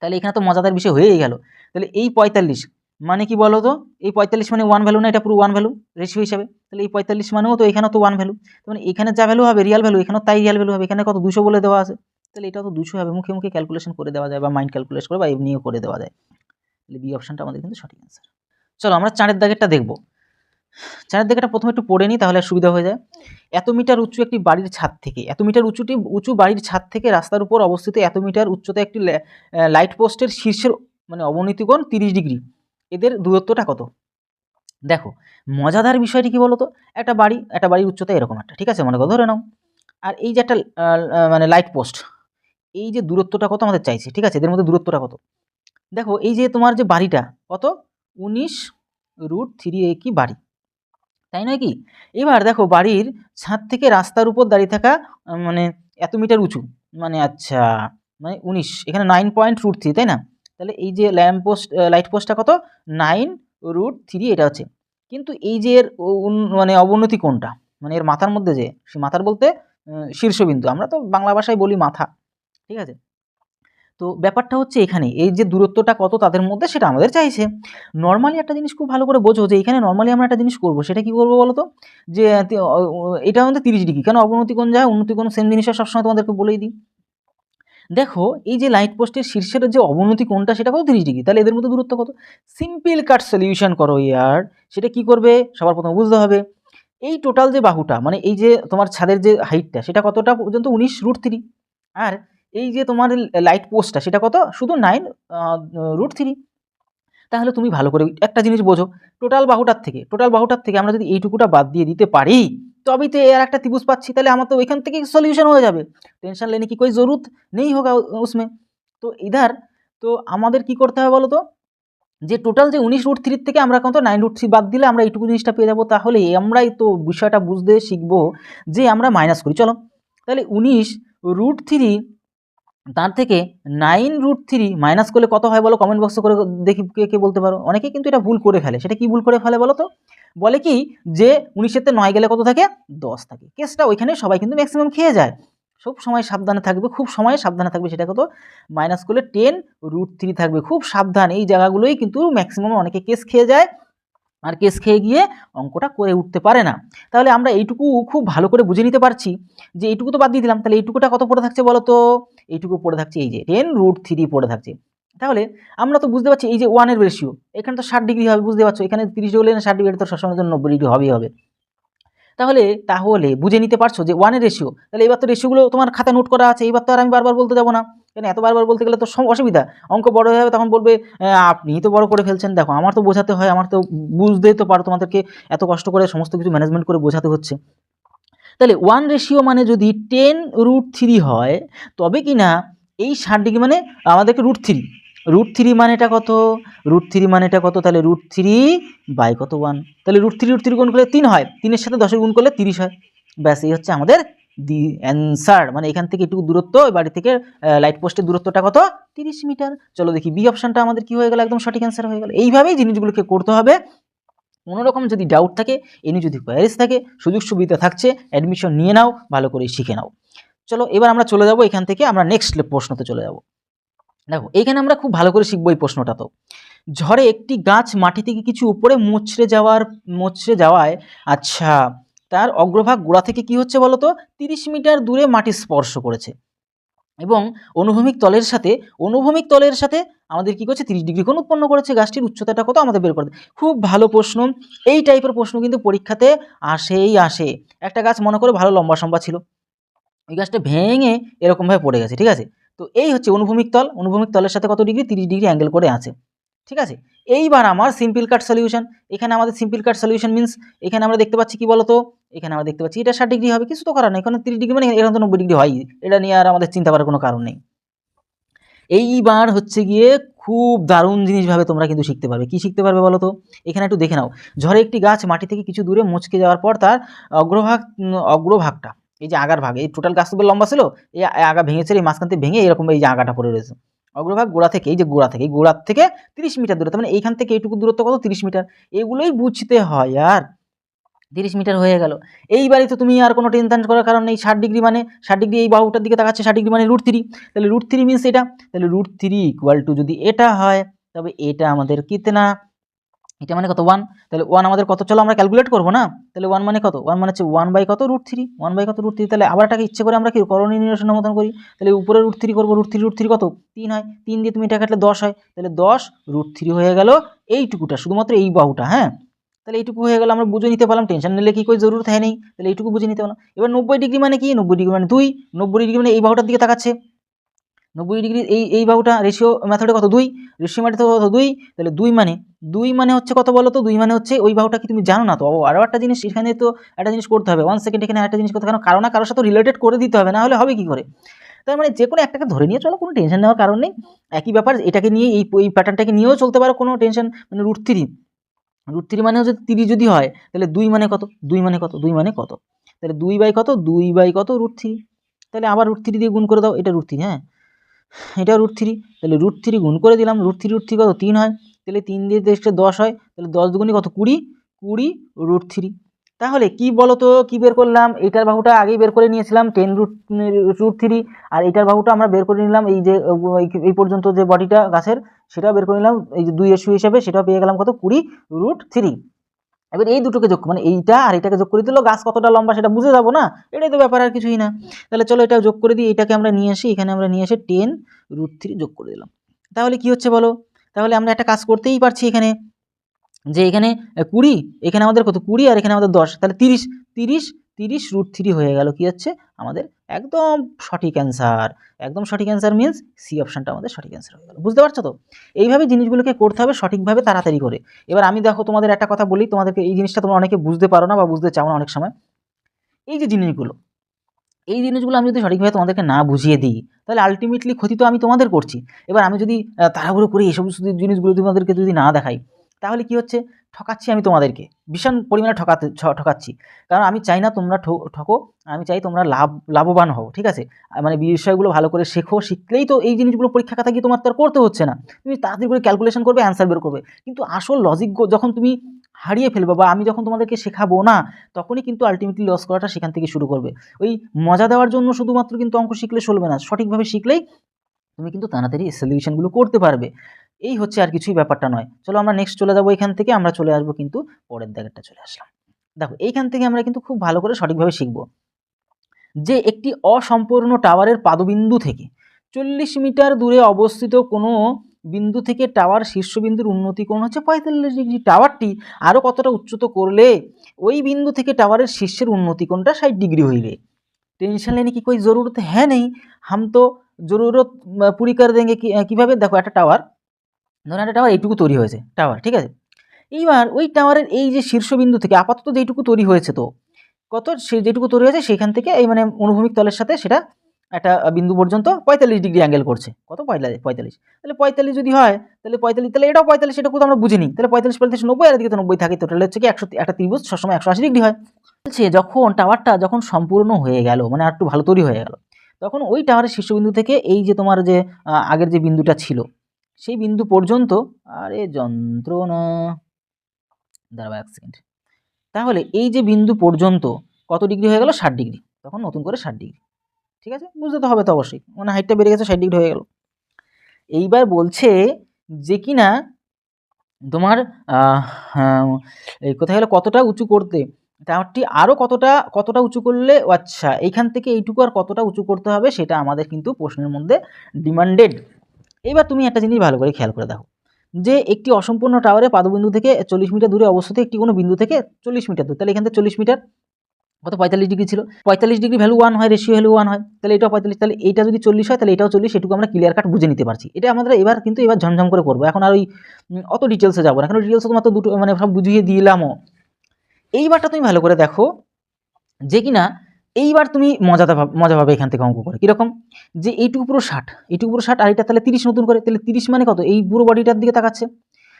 তাহলে এখানে তো মজাদার বিষয় হয়েই গেল। তাহলে এই 45 মানে কি বলো তো? এই 45 মানে 1 ভ্যালু না, এটা পুরো 1 ভ্যালু রেশিও হিসাবে। তাহলে এই 45 মানেও তো এখানেও তো 1 ভ্যালু। তার মানে এখানে যা ভ্যালু হবে রিয়াল ভ্যালু, এখানেও তাই রিয়াল ভ্যালু হবে। এখানে কত 200 বলে দেওয়া আছে, তাহলে এটাও তো 200 হবে। মুখে মুখে ক্যালকুলেশন করে দেওয়া যায় বা মাইন্ড ক্যালকুলেট করে বা এমনিও করে দেওয়া যায়। তাহলে বি অপশনটা আমাদের কিন্তু সঠিক অ্যান্সার। চলো আমরা 4 দাগেরটা দেখব। 4 দাগেরটা প্রথমে একটু পড়ে নিই, তাহলে সুবিধা হয়ে যায়। এত মিটার উঁচু একটি বাড়ির ছাদ থেকে, এত মিটার উঁচু বাড়ির ছাদ থেকে রাস্তার উপর অবস্থিত এত মিটার উচ্চতা একটি লাইট পোস্টের শীর্ষের মানে অবনতি কোণ 30 ডিগ্রি, এদের দূরত্বটা কত? দেখো মজাদার বিষয়টি কি বলতো, একটা বাড়ির উচ্চতা এরকম একটা, ঠিক আছে, মনে করো ধরে নাও। আর এই যে একটা মানে লাইট পোস্ট, এই যে দূরত্বটা কত আমাদের চাইছে, ঠিক আছে, এদের মধ্যে দূরত্বটা কত? দেখো এই যে তোমার যে বাড়িটা কত, 19√3 কি বাড়ি, তাই নয় কি? এবার দেখো বাড়ির ছাদ থেকে রাস্তার উপর দাঁড়িয়ে থাকা মানে এত মিটার উঁচু, মানে আচ্ছা মানে 19, এখানে 9.3, তাই না? তাহলে এই যে লাইট পোস্টটা কত, 9√3 এটা হচ্ছে। কিন্তু এই যে এর মানে অবনতি কোণটা, মানে এর মাথার মধ্যে যে, মাথার বলতে শীর্ষবিন্দু, আমরা তো বাংলা ভাষায় বলি মাথা, ঠিক আছে। তো ব্যাপারটা হচ্ছে এখানে এই যে দূরত্বটা কত তাদের মধ্যে সেটা আমাদের চাইছে। নর্মালি একটা জিনিস খুব ভালো করে বোঝো যে এখানে নর্মালি আমরা একটা জিনিস করবো, সেটা কি করবো বলো তো, যে এটা আমাদের 30 ডিগ্রি, কেন অবনতি কোণ যায়, উন্নতি কোণ সেম জিনিসটা সবসময় তোমাদেরকে বলেই দিই। দেখো এই যে লাইট পোস্টের শীর্ষের যে অবনতি কোণটা সেটা কত, 30 ডিগ্রি, তাহলে এদের মধ্যে দূরত্ব কত? সিম্পল কাট সলিউশন করো ইয়ার। সেটা কি করবে সবার প্রথমে বুঝতে হবে, এই টোটাল যে বাহুটা মানে এই যে তোমার ছাদের যে হাইটটা সেটা কতটা পর্যন্ত, 19√3, আর এই যে তোমার লাইট পোস্টটা সেটা কত, শুধু 9√3। তাহলে তুমি ভালো করে একটা জিনিস বোঝো, টোটাল বাহুটার থেকে আমরা যদি এইটুকুটা বাদ দিয়ে দিতে পারি, তবেই তো এর একটা ত্রিভুজ পাচ্ছি, তাহলে আমার তো ওইখান থেকে সলিউশন হয়ে যাবে। টেনশন লেনে কি কোই জরুরত নেই হোগা উসমে। তো ইধার তো আমাদের কি করতে হবে বলো তো, যে টোটাল যে 19√3 থেকে আমরা কত 9√3 বাদ দিলে আমরা এইটুকু জিনিসটা পেয়ে যাবো। তাহলে আমরাই তো বিষয়টা বুঝতে শিখবো যে আমরা মাইনাস করি। চলো তাহলে 19√3 তার থেকে 9√3 মাইনাস করলে কত হয় বলো, কমেন্ট বক্সে করে দেখি কে কে বলতে পারো। অনেকে কিন্তু এটা ভুল করে ফেলে, সেটা কি ভুল করে ফেলে বলো তো, বলে কি যে 19-এর 9 গেলে কত থাকে, 10 থাকে। কেসটা ওইখানে সবাই কিন্তু ম্যাক্সিমাম খেয়ে যায়। সব সময় সাবধানে থাকবে, খুব সময় সাবধানে থাকবে, সেটা কত মাইনাস করলে 10√3 থাকবে। খুব সাবধান, এই জায়গাগুলোই কিন্তু ম্যাক্সিমাম অনেকে কেস খেয়ে যায়, আর কেস খেয়ে গিয়ে অঙ্কটা করে উঠতে পারে না। তাহলে আমরা এইটুকু খুব ভালো করে বুঝে নিতে পারছি যে এইটুকু তো বাদ দিয়ে দিলাম, তাহলে এইটুকুটা কত পড়ে থাকছে বলো তো, এইটুকু পড়ে থাকছে এই যে 10√3 পড়ে থাকছে। তাহলে আমরা তো বুঝতে পারছি এই যে 1 এর রেশিও, এখানে তো 60 ডিগ্রি হবে, বুঝতে পারছো, এখানে 30 ডিগ্রি হলে 60 ডিগ্রি তো সবসময় 90 ডিগ্রি হবেই হবে। তাহলে বুঝে নিতে পারছো যে 1 এর রেশিও, তাহলে এবার তো রেশিওগুলো তোমার খাতা নোট করা আছে, এবার তো আর আমি বারবার বলতে যাবো না, কেন এত বারবার বলতে গেলে তো অসুবিধা, অঙ্ক বড় হয়ে যাবে, তখন বলবে আপনি তো বড় করে ফেলছেন। দেখো আমার তো বোঝাতে হয়, আমার তো বুঝতেই তো পারো, তোমাদেরকে এত কষ্ট করে সমস্ত কিছু ম্যানেজমেন্ট করে বোঝাতে হচ্ছে। তাহলে 1 রেশিও মানে যদি 10√3 হয়, তবে কি না এই 60 ডিগ্রি মানে আমাদেরকে √3 মানেটা কত, √3 মানেটা কত, তাহলে √3 কত 1, তাহলে √3 গুণ করলে 3 হয়, 3-এর সাথে 10 গুণ করলে 30 হয়। ব্যাস এই হচ্ছে আমাদের দি অ্যান্সার। মানে এখান থেকে একটু দূরত্ব, বাড়ি থেকে লাইট পোস্টের দূরত্বটা কত, 30 মিটার। চলো দেখি বি অপশনটা আমাদের কি হয়ে গেল, একদম সঠিক অ্যান্সার হয়ে গেল। এইভাবেই জিনিসগুলোকে করতে হবে। কোনোরকম যদি ডাউট থাকে, এনি যদি কোয়ারিজ থাকে, সুযোগ সুবিধা থাকছে, অ্যাডমিশন নিয়ে নাও, ভালো করে শিখে নাও। চলো এবার আমরা চলে যাব এখান থেকে, আমরা নেক্সট প্রশ্নতে চলে যাব। দেখো এইখানে আমরা খুব ভালো করে শিখবো এই প্রশ্নটা। তো ঝড়ে একটি গাছ মাটি থেকে কিছু উপরে মুচড়ে যাওয়ায় আচ্ছা তার অগ্রভাগ গোড়া থেকে কি হচ্ছে বলো তো, 30 মিটার দূরে মাটি স্পর্শ করেছে এবং অনুভূমিক তলের সাথে আমাদের কি করছে, 30 ডিগ্রি কোণ উৎপন্ন করেছে। গাছটির উচ্চতাটা কত আমাদের বের করতে। খুব ভালো প্রশ্ন, এই টাইপের প্রশ্ন কিন্তু পরীক্ষাতে আসে। একটা গাছ মনে করো ভালো লম্বা সম্বা ছিল, ওই গাছটা ভেঙে এরকমভাবে পড়ে গেছে, ঠিক আছে। তো এই হচ্ছে অনুভূমিক তলের সাথে কত ডিগ্রি, 30 ডিগ্রি অ্যাঙ্গেল করে আছে, ঠিক আছে। এইবার আমার সিম্পল কাট সলিউশন, এখানে আমাদের সিম্পল কাট সলিউশন মিন্স এখানে আমরা দেখতে পাচ্ছি কি বলতো, এখানে আমরা দেখতে পাচ্ছি এটা 60 ডিগ্রি হবে, কিছু তো করার নেই, কারণ 30 ডিগ্রি মানে এখানে তো 90 ডিগ্রি হয়, এটা নিয়ে আর আমাদের চিন্তা করার কোনো কারণ নেই। এইবার হচ্ছে গিয়ে খুব দারুণ জিনিসভাবে তোমরা কিন্তু শিখতে পারবে। কি শিখতে পারবে বলো তো, এখানে একটু দেখে নাও। ঝড়ে একটি গাছ মাটি থেকে কিছু দূরে মুচকে যাওয়ার পর তার অগ্রভাগটা, এই যে আগার ভাগ, এই টোটাল গাছগুলো লম্বা ছিল, এই আগা ভেঙেছে, এই মাঝখান থেকে ভেঙে এরকম এই যে আগাটা পড়ে রয়েছে। অগ্রভাগ গোড়া থেকে, এই যে গোড়ার থেকে 30 মিটার দূরে, তার মানে এইখান থেকে এইটুকু দূরত্ব কত, 30 মিটার। এগুলোই বুঝতে হয় আর 30 মিটার হয়ে গেল। এইবারই তো তুমি আর কোনো টেনশন করার কারণ নেই। 60 ডিগ্রি মানে 60 ডিগ্রি এই বাহুটার দিকে তাকাচ্ছে, 60 ডিগ্রি মানে √3। তাহলে √3 মিনস এটা, তাহলে √3 ইকুয়াল টু যদি এটা হয় তবে এটা আমাদের কিতনা, এটা মানে কত 1। তাহলে 1 আমাদের কত, চলো আমরা ক্যালকুলেট করবো না। তাহলে 1 মানে কত, 1 মানে হচ্ছে 1 বাই কত √3, 1 বাই কত √3। তাহলে আবার এটাকে ইচ্ছে করে আমরা কি করণীয় নিরসনের মতন করি, তাহলে উপরে √3 করবো, √3 কত 3 হয়, 3 দিয়ে তুমি এটা কাটলে 10 হয়, তাহলে 10 √3 হয়ে গেল এইটুকুটা, শুধুমাত্র এই বাহুটা। হ্যাঁ, তাহলে এইটুকু হয়ে গেল, আমরা বুঝে নিতে পারলাম, টেনশন নিলে কি কোই জরুরত হয় নেই, তাহলে এইটুকু বুঝে নিতে পারলাম। এবার 90 ডিগ্রি মানে কি, 90 ডিগ্রি মানে 2, 90 ডিগ্রি মানে এই বাহুটার দিকে তাকাচ্ছে, 90 ডিগ্রি এই বাহুটা রেশিও মেথডে কত 2, রেশিও মেথডে কত 2, তাহলে 2 মানে হচ্ছে কত বলো তো, 2 মানে হচ্ছে ওই বাহুটা কি তুমি জানো না তো। আরও একটা জিনিস এখানে তো একটা জিনিস করতে হবে, 1 সেকেন্ড এখানে একটা জিনিস করতে হবে, কারণ কারোর সাথে রিলেটেড করে দিতে হবে, না হলে হবে কি করে। তার মানে যে কোনো একটাকে ধরে নিয়ে চলো, কোনো টেনশন নেওয়ার কারণ নেই। একই ব্যাপার, এটাকে নিয়ে এই প্যাটার্নটাকে নিয়েও চলতে পারো, কোনো টেনশন মানে √3 মানে হচ্ছে 30 যদি হয় তাহলে 2 মানে কত, 2 মানে কত, 2 মানে কত, তাহলে 2 বাই কত, 2 বাই কত √3। তাহলে আবার √3 দিয়ে গুণ করে দাও, এটা √3, হ্যাঁ এটা √3, তাহলে √3 গুণ করে দিলাম, √3 কত 3 হয়, তাহলে 3 দিয়ে 10 হয়, তাহলে 10 দুগুণে কত 20, 20 √3। তাহলে কি বলো তো, কি বের করলাম, এইটার বাহুটা আগেই বের করে নিয়েছিলাম 10 √3, আর এইটার বাহুটা আমরা বের করে নিলাম এই যে এই পর্যন্ত যে বডিটা গাছের সেটাও বের করে নিলাম এই যে 2 রেশিও হিসাবে, সেটাও পেয়ে গেলাম কত 20 √3। এবার এই দুটোকে যোগ মানে এইটা আর এটাকে যোগ করে দিল, গাছ কতটা লম্বা সেটা বুঝে যাবো না, এটাই তো ব্যাপার আর কিছুই না। তাহলে চলো এটা যোগ করে দিই, এটাকে আমরা নিয়ে আসি, এখানে আমরা নিয়ে এসে 10 √3 যোগ করে দিলাম। তাহলে কি হচ্ছে বলো, তাহলে আমরা একটা কাজ করতেই পারছি এখানে, যে এখানে 20, এখানে আমাদের কত 20 আর এখানে আমাদের 10, তাহলে 30 30 30 √3 হয়ে গেল কি হচ্ছে আমাদের একদম সঠিক অ্যান্সার। একদম সঠিক অ্যান্সার মিনস সি অপশানটা আমাদের সঠিক অ্যান্সার হয়ে গেল। বুঝতে পারছো তো, এইভাবে জিনিসগুলোকে করতে হবে সঠিকভাবে, তাড়াতাড়ি করে। এবার আমি দেখো তোমাদের একটা কথা বলি, তোমাদেরকে এই জিনিসটা তোমরা অনেকে বুঝতে পারো না বা বুঝতে চাও না অনেক সময়। এই যে জিনিসগুলো, এই জিনিসগুলো আমি যদি সঠিকভাবে তোমাদেরকে না বুঝিয়ে দিই তাহলে আলটিমেটলি ক্ষতি তো আমি তোমাদের করছি। এবার আমি যদি তাড়াহুড়ো করে এই সমস্ত জিনিসগুলো তোমাদেরকে যদি না দেখাই তাহলে কি হচ্ছে, ঠকাচ্ছি আমি তোমাদেরকে, ভীষণ পরিমাণে ঠকাচ্ছি। কারণ আমি চাই না তোমরা ঠকো, আমি চাই তোমরা লাভবান হও, ঠিক আছে। মানে বিষয়গুলো ভালো করে শেখো, শিখলেই তো এই জিনিসগুলো পরীক্ষা খাতা গিয়ে তোমার তো আর করতে হচ্ছে না, তুমি তাড়াতাড়ি করে ক্যালকুলেশন করবে, অ্যান্সার বের করবে। কিন্তু আসল লজিক যখন তুমি হারিয়ে ফেলবে বা আমি যখন তোমাদেরকে শেখাবো না, তখনই কিন্তু আলটিমেটলি লস করাটা সেখান থেকে শুরু করবে। ওই মজা দেওয়ার জন্য শুধুমাত্র কিন্তু অঙ্ক শিখলে চলবে না, সঠিকভাবে শিখলেই তুমি কিন্তু তাড়াতাড়ি সলিউশনগুলো করতে পারবে। এই হচ্ছে, আর কিছুই ব্যাপারটা নয়। চলো আমরা নেক্সট চলে যাবো, এখান থেকে আমরা চলে আসবো কিন্তু পরের দাগেরটা চলে আসলাম। দেখো এইখান থেকে আমরা কিন্তু খুব ভালো করে সঠিকভাবে শিখবো যে একটি অসম্পূর্ণ টাওয়ারের পাদবিন্দু থেকে 40 মিটার দূরে অবস্থিত কোনো বিন্দু থেকে টাওয়ার শীর্ষবিন্দুর উন্নতি কোণ হচ্ছে 45 ডিগ্রি। টাওয়ারটি আরও কতটা উচ্চত করলে ওই বিন্দু থেকে টাওয়ারের শীর্ষের উন্নতি কোণটা 60 ডিগ্রি হইবে। টেंशन लेने की कोई ज़रूरत है नहीं, हम तो ज़रूरत पूरी कर देंगे। কীভাবে, দেখো একটা টাওয়ার, ধরুন একটা টাওয়ার এইটুকু তৈরি হয়েছে টাওয়ার, ঠিক আছে। এইবার ওই টাওয়ারের এই যে শীর্ষবিন্দু থেকে আপাতত যেইটুকু তৈরি হয়েছে, তো কত সে যেটুকু তৈরি হয়েছে সেখান থেকে এই মানে অনুভূমিক তলের সাথে সেটা একটা বিন্দু পর্যন্ত 45 ডিগ্রি অ্যাঙ্গেল করছে। কত 45, তাহলে 45 যদি হয় তাহলে 45, তাহলে এটাও 45, এটা কোথাও আমরা বুঝে নিই। তাহলে 45 45 90, আর এদিকে তো 90 থাকে, টোটাল হচ্ছে কি 100, একটা ত্রিভুজ সবসময় 180 ডিগ্রি হয়। বলছে যখন টাওয়ারটা যখন সম্পূর্ণ হয়ে গেল, মানে আর একটু ভালো তৈরি হয়ে গেল, তখন ওই টাওয়ারের শীর্ষবিন্দু থেকে এই যে তোমার যে আগের যে বিন্দুটা ছিল সেই বিন্দু পর্যন্ত, আরে যন্ত্রণা, দাঁড়াও 1 সেকেন্ড, তাহলে এই যে বিন্দু পর্যন্ত কত ডিগ্রি হয়ে গেল 60 ডিগ্রি, তখন নতুন করে 60 ডিগ্রি, ঠিক আছে। বুঝতে তো হবে তো অবশ্যই, মানে হাইটটা বেড়ে গেছে 60 ডিগ্রি হয়ে গেল। এইবার বলছে যে কিনা তোমার এই কোথায় গেল, কতটা উঁচু করতে টাওয়ারটি আরও কতটা উঁচু করলে, আচ্ছা এইখান থেকে এইটুকু আর কতটা উঁচু করতে হবে সেটা আমাদের কিন্তু প্রশ্নের মধ্যে ডিমান্ডেড। এবার তুমি একটা জিনিস ভালো করে খেয়াল করে দেখো যে একটি অসম্পূর্ণ টাওয়ারে পাদবিন্দু থেকে 40 মিটার দূরে অবস্থিত একটি কোনো বিন্দু থেকে 40 মিটার দূর, তাহলে এখান থেকে 40 মিটার কত 45 ডিগ্রি ছিল, 45 ডিগ্রি ভ্যালু 1 হয়, রেশিও ভ্যালু 1 হয়, তাহলে এটাও 45, তাহলে এইটা যদি 40 হয় তাহলে এটাও 40, এটুকু আমরা ক্লিয়ার কাট বুঝে নিতে পারছি। এটা আমরা এবার কিন্তু এবার ঝমঝম করে করবো, এখন আর ওই অত ডিটেলসে যাবো না, এখন ডিটেলসে তোমার তো দুটো মানে সব বুঝিয়ে দিলামও। এইবারটা তুমি ভালো করে দেখো যে কিনা এইবার তুমি মজা পাবে এখান থেকে অঙ্ক করে, কীরকম, যে এইটুকু পুরো 60, এইটুকু পুরো 60, আর এটা তাহলে 30 নতুন করে, তাহলে 30 মানে কত, এই পুরো বডিটার দিকে তাকাচ্ছে,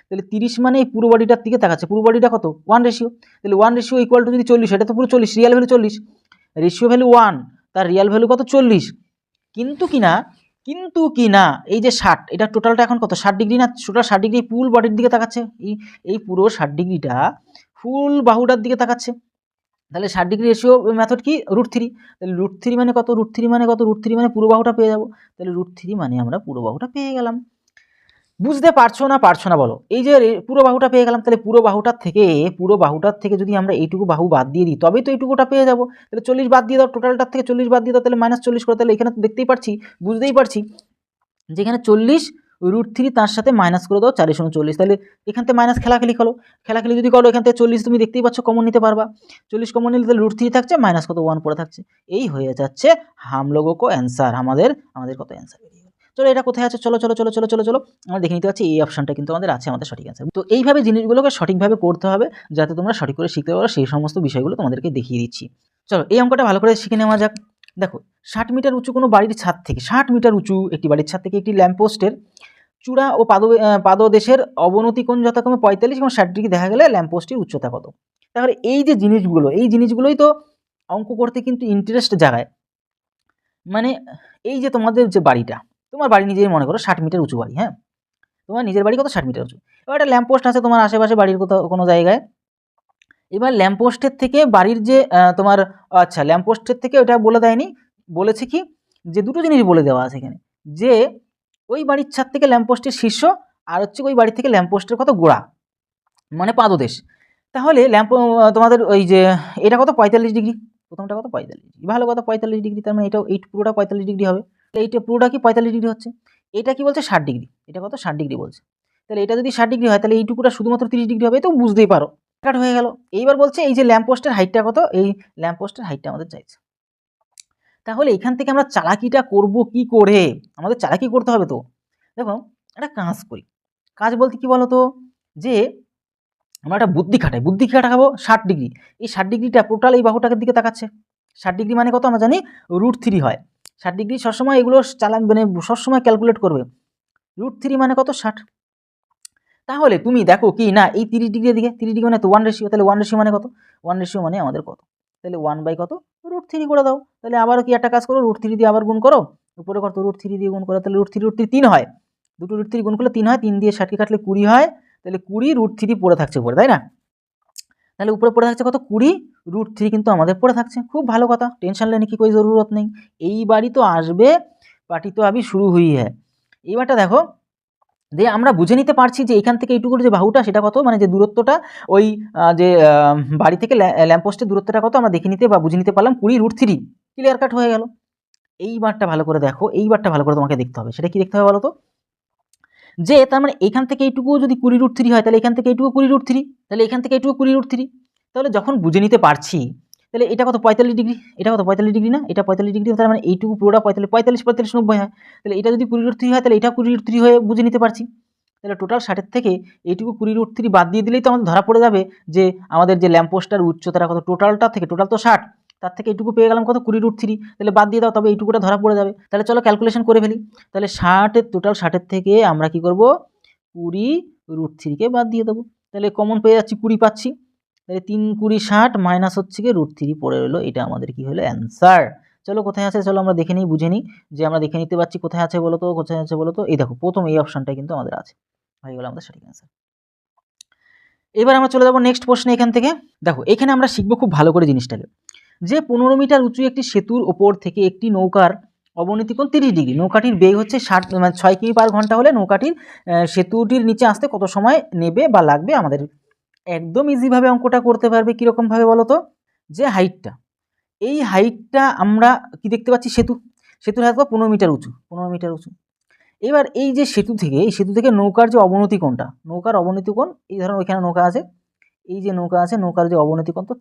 তাহলে 30 মানে এই পুরো বডিটার দিকে তাকাচ্ছে, পুরো বডিটা কত 1 রেশিও, তাহলে 1 রেশিও ইকুয়াল টু যদি 40, এটা তো পুরো 40, রিয়াল ভ্যালু 40, রেশিও ভ্যালু 1, তার রিয়াল ভ্যালু কত 40, কিন্তু কিনা এই যে 60, এটা টোটালটা এখন কত 60 ডিগ্রি না, টোটাল 60 ডিগ্রি ফুল বডির দিকে তাকাচ্ছে, এই পুরো 60 ডিগ্রিটা ফুল বাহুটার দিকে তাকাচ্ছে, তাহলে 60 ডিগ্রি রেশিও মেথড কি √3, তাহলে √3 মানে কত, √3 মানে কত, √3 মানে পুরো বাহুটা পেয়ে যাবো, তাহলে √3 মানে আমরা পুরো বাহুটা পেয়ে গেলাম। বুঝতে পারছো না বলো, এই যে পুরো বাহুটা পেয়ে গেলাম, তাহলে পুরো বাহুটার থেকে যদি আমরা এইটুকু বাহু বাদ দিয়ে দিই তবেই তো এইটুকুটা পেয়ে যাবো। তাহলে 40 বাদ দিয়ে দাও, টোটালটার থেকে 40 বাদ দিয়ে দাও, তাহলে -40 করে, তাহলে এখানে তো দেখতেই পারছি, বুঝতেই পারছি যে এখানে 40 √3 তার সাথে মাইনাস করে দাও 439, তাহলে এখান থেকে মাইনাস খেলাখেলি যদি করো, এখান থেকে 40 তুমি দেখতেই পাচ্ছ কমন নিতে পারবা, 40 কমন নিলে তাহলে √3 থাকছে, মাইনাস কত 1 পড়ে থাকছে, এই হয়ে যাচ্ছে হাম লোগো কো অ্যান্সার, আমাদের কত অ্যান্সার বেরিয়ে গেল। চলো এটা কোথায় আছে, চলো আমরা দেখে নিতে পারছি এই অপশনটা কিন্তু আমাদের আছে, আমাদের সঠিক অ্যান্সার। তো এইভাবে জিনিসগুলোকে সঠিকভাবে করতে হবে যাতে তোমরা সঠিক করে শিখতে পারো, সেই সমস্ত বিষয়গুলো তোমাদেরকে দেখিয়ে দিচ্ছি। চলো এই অঙ্কটা ভালো করে শিখে নেওয়া যাক। দেখো 60 মিটার উঁচু কোনো বাড়ির ছাদ থেকে, 60 মিটার উঁচু একটি বাড়ির ছাদ থেকে একটি ল্যাম্পপোস্টের চূড়া ও পাদদেশের অবনতি কোণ যথাক্রমে 45 এবং 60 ডিগ্রি দেখা গেলে ল্যাম্পপোস্টটির উচ্চতা কত। তাহলে এই যে জিনিসগুলো, এই জিনিসগুলোই তো অঙ্ক করতে কিন্তু ইন্টারেস্ট জাগায়। মানে এই যে তোমাদের যে বাড়িটা, তোমার বাড়ি নিজেই মনে করো 60 মিটার উঁচু বাড়ি, হ্যাঁ, তোমার নিজের বাড়ি কত 60 মিটার উঁচু, এবার একটা ল্যাম্পপোস্ট আছে তোমার আশেপাশে বাড়ির কোথাও কোনো জায়গায়। এবার ল্যাম্পপোস্টের থেকে বাড়ির যে তোমার, আচ্ছা ল্যাম্পপোস্টের থেকে ওটা বলে দেয়নি, বলেছে কি যে দুটো জিনিস বলে দেওয়া আছে এখানে, যে ওই বাড়ির ছাদ থেকে ল্যাম্পপোস্টের শীর্ষ, আর হচ্ছে ওই বাড়ি থেকে ল্যাম্পপোস্টের কত গোড়া, মানে পাদদেশ। তাহলে তোমাদের ওই যে এটা কত 45 ডিগ্রি, প্রথমটা কত 45 ডিগ্রি, ভালো কথা 45 ডিগ্রি, তার মানে এটাও এই পুরোটা 45 ডিগ্রি হবে, এইটা পুরোটা কি 45 ডিগ্রি হচ্ছে। এটা কি বলছে 60 ডিগ্রি, এটা কত 60 ডিগ্রি বলছে, তাহলে এটা যদি 60 ডিগ্রি হয় তাহলে এইটুকুটা শুধুমাত্র 30 ডিগ্রি হবে, তো বুঝতেই পারো কাট হয়ে গেল। এইবার বলছে এই যে ল্যাম্পপোস্টের হাইটটা কত, এই ল্যাম্পপোস্টের হাইটটা আমাদের চাইছে। তাহলে এখান থেকে আমরা চালাকিটা করব কি করে, আমাদের চালাকি করতে হবে। তো দেখো একটা কাজ করি, কাজ বলতে কি বলো তো, যে আমরা একটা বুদ্ধি খাটাবো 60 ডিগ্রি, এই 60 ডিগ্রিটা টোটাল এই বাহুটাকের দিকে তাকাচ্ছে, 60 ডিগ্রি মানে কত আমরা জানি √3 হয়, 60 ডিগ্রি সবসময় এগুলো মানে সবসময় ক্যালকুলেট করবে, √3 মানে কত 60। তাহলে তুমি দেখো কি না এই 30 ডিগ্রির দিকে, 30 ডিগ্রি মানে তো 1 রেশিও, তাহলে 1 রেশিও মানে কত, 1 রেশিও মানে আমাদের কত, তাহলে 1 বাই কত √3 করে দাও, তাহলে আবারও কি একটা কাজ করো, √3 দিয়ে আবার গুণ করো, উপরে কত √3 দিয়ে গুণ করো, তাহলে √3 3 হয়, দুটো √3 গুণ করলে 3 হয়, 3 দিয়ে 60 কাটলে 20 হয়, তাহলে 20 √3 পড়ে থাকছে উপরে, তাই না, তাহলে উপরে পড়ে থাকছে কত 20 √3 কিন্তু আমাদের পড়ে থাকছে, খুব ভালো কথা, টেনশন লেনে কি কোई জরুরত নেই, এইবারই তো আসবে, পার্টি তো আবি শুরু হুই হ্যায়। এইবারটা দেখো যে আমরা বুঝে নিতে পারছি যে এখান থেকে এইটুকুর যে বাহুটা সেটা কত, মানে যে দূরত্বটা ওই যে বাড়ি থেকে ল্যাম্পপোস্টের দূরত্বটা কত আমরা দেখে নিতে বা বুঝে নিতে পারলাম 20 √3, ক্লিয়ার কাট হয়ে গেল। এইবারটা ভালো করে দেখো, এইবারটা ভালো করে তোমাকে দেখতে হবে, সেটা কি দেখতে হবে বলো তো, যে তার মানে এখান থেকে এইটুকু যদি 20 √3 হয় তাহলে এখান থেকে এইটুকু 20 √3, তাহলে এখান থেকে এইটুকু 20 √3, তাহলে যখন বুঝে নিতে পারছি তাহলে এটা কত 45 ডিগ্রি, এটা কত 45 ডিগ্রি না, এটা 45 ডিগ্রি, তার মানে এইটুকু পুরোটা 45 45 45 90 হয়, তাহলে এটা যদি 20 √3 হয় তাহলে এটা 20 √3 হয়ে বুঝে নিতে পারছি, তাহলে টোটাল 60 থেকে এইটুকু 20 √3 বাদ দিয়ে দিলেই তো আমাদের ধরা পড়ে যাবে যে আমাদের যে ল্যাম্পপোস্টটার উচ্চতাটা কত, টোটালটা থেকে, টোটাল তো 60, তার থেকে এইটুকু পেয়ে গেলাম কত 20 √3, তাহলে বাদ দিয়ে দাও, তবে এইটুকুটা ধরা পড়ে যাবে। তাহলে চলো ক্যালকুলেশন করে ফেলি, তাহলে 60 টোটাল 60 থেকে আমরা কি করব 20 √3 বাদ দিয়ে দেবো, তাহলে কমন পেয়ে যাচ্ছি 20 পাচ্ছি, তাহলে 3 20 60 মাইনাস হচ্ছে কি √3 পড়ে রইলো, এটা আমাদের কি হলো অ্যান্সার। চলো কোথায় আছে, চলো আমরা দেখে নিই, বুঝে নিই, যে আমরা দেখে নিতে পারছি কোথায় আছে বলো তো, কোথায় আছে বলো তো, এই দেখো প্রথম এই অপশনটাই কিন্তু আমাদের আছে, হয়ে গেল আমাদের সঠিক অ্যান্সার। এবার আমরা চলে যাব নেক্সট প্রশ্নে। এখান থেকে দেখো এখানে আমরা শিখবো খুব ভালো করে জিনিসটাকে, যে 15 মিটার উঁচু একটি সেতুর ওপর থেকে একটি নৌকার অবনতি কোণ 30 ডিগ্রি, নৌকাটির বেগ হচ্ছে 6 কিমি পার ঘন্টা হলে নৌকাটির সেতুটির নিচে আসতে কত সময় নেবে বা লাগবে, আমাদের একদম ইজিভাবে অঙ্কটা করতে পারবে। কীরকমভাবে বলো তো, যে হাইটটা, এই হাইটটা আমরা কি দেখতে পাচ্ছি, সেতুর হাইট 15 মিটার উঁচু, 15 মিটার উঁচু। এবার এই যে সেতু থেকে নৌকার যে অবনতি কোণটা, নৌকার অবনতি কোণ, এই ধরুন ওইখানে নৌকা আছে, এই যে নৌকা আছে, নৌকার যে অবনতি কোণ তো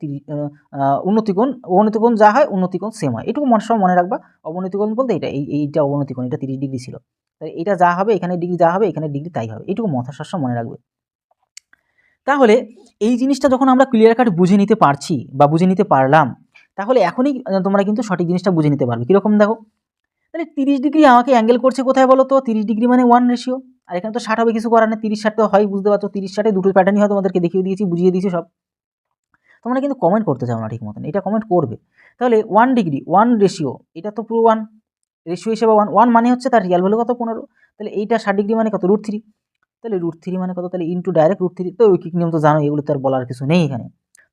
উন্নতি কোণ যা হয় উন্নতি কোণ সেম হয়, এটুকু সব মনে রাখবা। অবনতি কোণ বলতে এটা এইটা অবনতি কোণ, এটা 30 ডিগ্রি ছিল, তাই এটা যা হবে এখানে ডিগ্রি যা হবে এখানে ডিগ্রি তাই হবে, এটুকু মাথা সবসময় মনে রাখবে। তাহলে এই জিনিসটা যখন আমরা ক্লিয়ার কাট বুঝে নিতে পারছি বা বুঝে নিতে পারলাম, তাহলে এখনই তোমরা কিন্তু সঠিক জিনিসটা বুঝে নিতে পারবে। কীরকম দেখো, তাহলে 30 ডিগ্রি আমাকে অ্যাঙ্গেল করছে কোথায় বলো তো, 30 ডিগ্রি মানে 1 রেশিও, আর এখানে তো 60 হবে, কিছু করার নেই, 30 60 তো হয়, বুঝতে পারছো 30 60 দুটো প্যাটার্নই হয়, তোমাদেরকে দেখিয়ে দিয়েছি, বুঝিয়ে দিয়েছি সব। তোমরা কিন্তু কমেন্ট করতে চাও না ঠিক মতন, এটা কমেন্ট করবে। তাহলে 1 ডিগ্রি 1 রেশিও, এটা তো পুরো 1 রেশিও হিসেবে 1 মানে হচ্ছে তার রিয়াল ভ্যালু কত 15, তাহলে এইটা 60 ডিগ্রি মানে কত √3, তাহলে √3 মানে কত, তাহলে ইন্টু ডাইরেক্ট √3, তো ঐকিক নিয়ম তো জানো, এগুলো তো আর বলার কিছু নেই এখানে।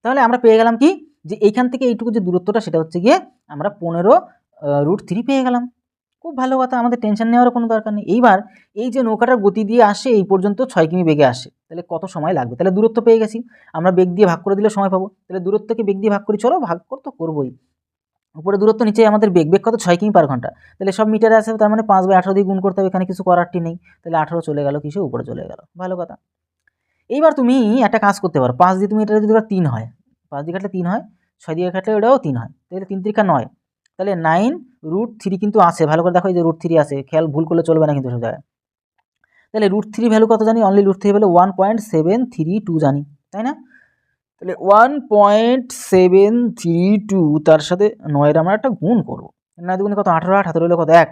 তাহলে আমরা পেয়ে গেলাম কি যে এইখান থেকে এইটুকু যে দূরত্বটা সেটা হচ্ছে গিয়ে আমরা 15√3 পেয়ে গেলাম। খুব ভালো কথা, আমাদের টেনশন নেওয়ারও কোনো দরকার নেই। এইবার এই যে নৌকাটার গতি দিয়ে আসে এই পর্যন্ত 6 কিমি বেগে আসে, তাহলে কত সময় লাগবে? তাহলে দূরত্ব পেয়ে গেছি, আমরা বেগ দিয়ে ভাগ করে দিলে সময় পাবো। তাহলে দূরত্বকে বেগ দিয়ে ভাগ করি, চলো ভাগ তো করবোই। উপরে দূরত্ব, নিচে আমাদের বেগ, বেগ কত 6 কিমি পার ঘন্টা, তাহলে সব মিটারে আছে, তার মানে 5/18 দিয়ে গুণ করতে হবে, এখানে কিছু করারটি নেই। তাহলে 18 চলে গেল, কিসে উপরে চলে গেল, ভালো কথা। এইবার তুমি একটা কাজ করতে পারো, 5 দিয়ে তুমি এটা যদি 3 হয়, 5 দিয়ে কাটলে 3 হয়, 6 দিয়ে কাটলে ওটাও 3 হয়, তাহলে 3 3 9, তাহলে 9√3 কিন্তু আছে, ভালো করে দেখো এই যে √3 আছে, খেয়াল ভুল করলে চলবে না কিন্তু সব জায়গায়। তাহলে √3 ভ্যালু কত জানি, অনলি √3 ভ্যালু 1.732 জানি, তাই না? তাহলে 1.732 তার সাথে 9 আমরা একটা গুণ করবো, 9 দুগুণে কত, 18, 8 হাতে রইল কত 1,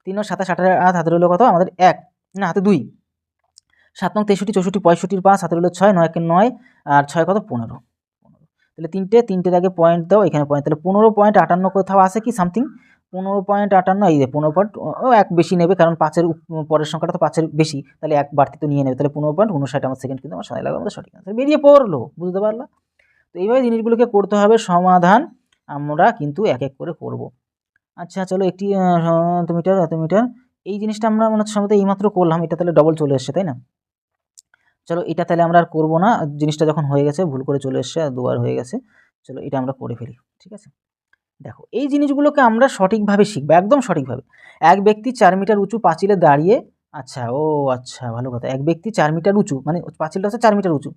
3 ও 27, 8 হাতে রইল কত আমাদের 1, না হাতে 2, 7 নং 63, 64, 65, 5 হাতে রইল 6, 9 × 9 আর 6 কত 15, তাহলে তিনটের আগে পয়েন্ট দাও, এখানে পয়েন্ট, তাহলে 15.58 কোথাও আছে কি সামথিং, 15.58, এই যে 15 বেশি নেবে, কারণ 5-এর পরের সংখ্যাটা তো 5-এর বেশি, তাহলে 1 বাড়তি তো নিয়ে নেবে, তাহলে 15.59 আমার সেকেন্ড কিন্তু আমার সময় লাগবে, আমাদের সঠিক আনসার বেরিয়ে পড়লো, বুঝতে পারলা? তো এইভাবে জিনিসগুলোকে করতে হবে, সমাধান আমরা কিন্তু এক এক করে করব। আচ্ছা চলো, একটি এত মিটার এই জিনিসটা আমরা মনে হচ্ছে সম্ভবত এইমাত্র করলাম, এটা তাহলে ডবল চলে এসছে, তাই না? চলো এটা তাহলে আমরা আর করবো না, জিনিসটা যখন হয়ে গেছে, ভুল করে চলে এসছে, দুবার হয়ে গেছে, চলো এটা আমরা করে ফেলি, ঠিক আছে? দেখো এই জিনিসগুলোকে আমরা সঠিকভাবে শিখবো, একদম সঠিকভাবে। এক ব্যক্তি 4 মিটার উঁচু পাঁচিলে দাঁড়িয়ে, আচ্ছা আচ্ছা ভালো কথা, এক ব্যক্তি 4 মিটার উঁচু, মানে পাঁচিলটা হচ্ছে 4 মিটার উঁচু,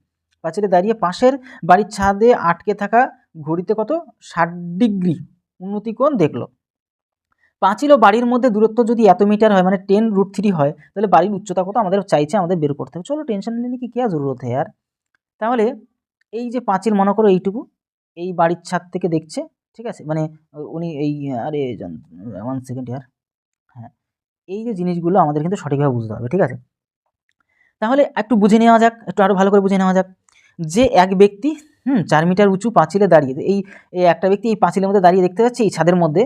পাঁচিলে দাঁড়িয়ে পাশের বাড়ির ছাদে আটকে থাকা ঘড়িতে কত 60 ডিগ্রি উন্নতি কোণ দেখলো। পাঁচিল ও বাড়ির মধ্যে দূরত্ব যদি এত মিটার হয়, মানে 10√3 হয়, তাহলে বাড়ির উচ্চতা কত আমাদের চাইছে, আমাদের বের করতে হবে। চলো টেনশন নিলে কি কিয়া জরুরত হয় আর। তাহলে এই যে পাঁচিল মনে করো এইটুকু, এই বাড়ির ছাদ থেকে দেখছে, ঠিক আছে, মানে উনি এই, আরে 1 সেকেন্ড ইয়ার, হ্যাঁ, এই যে জিনিসগুলো আমাদের কিন্তু সঠিকভাবে বুঝতে হবে, ঠিক আছে? তাহলে একটু বুঝে নেওয়া যাক, একটু আরও ভালো করে বুঝে নেওয়া যাক, যে এক ব্যক্তি 4 মিটার উঁচু পাঁচিলে দাঁড়িয়ে, এই একটা ব্যক্তি এই পাঁচিলের মধ্যে দাঁড়িয়ে দেখতে পাচ্ছি, এই ছাদের মধ্যে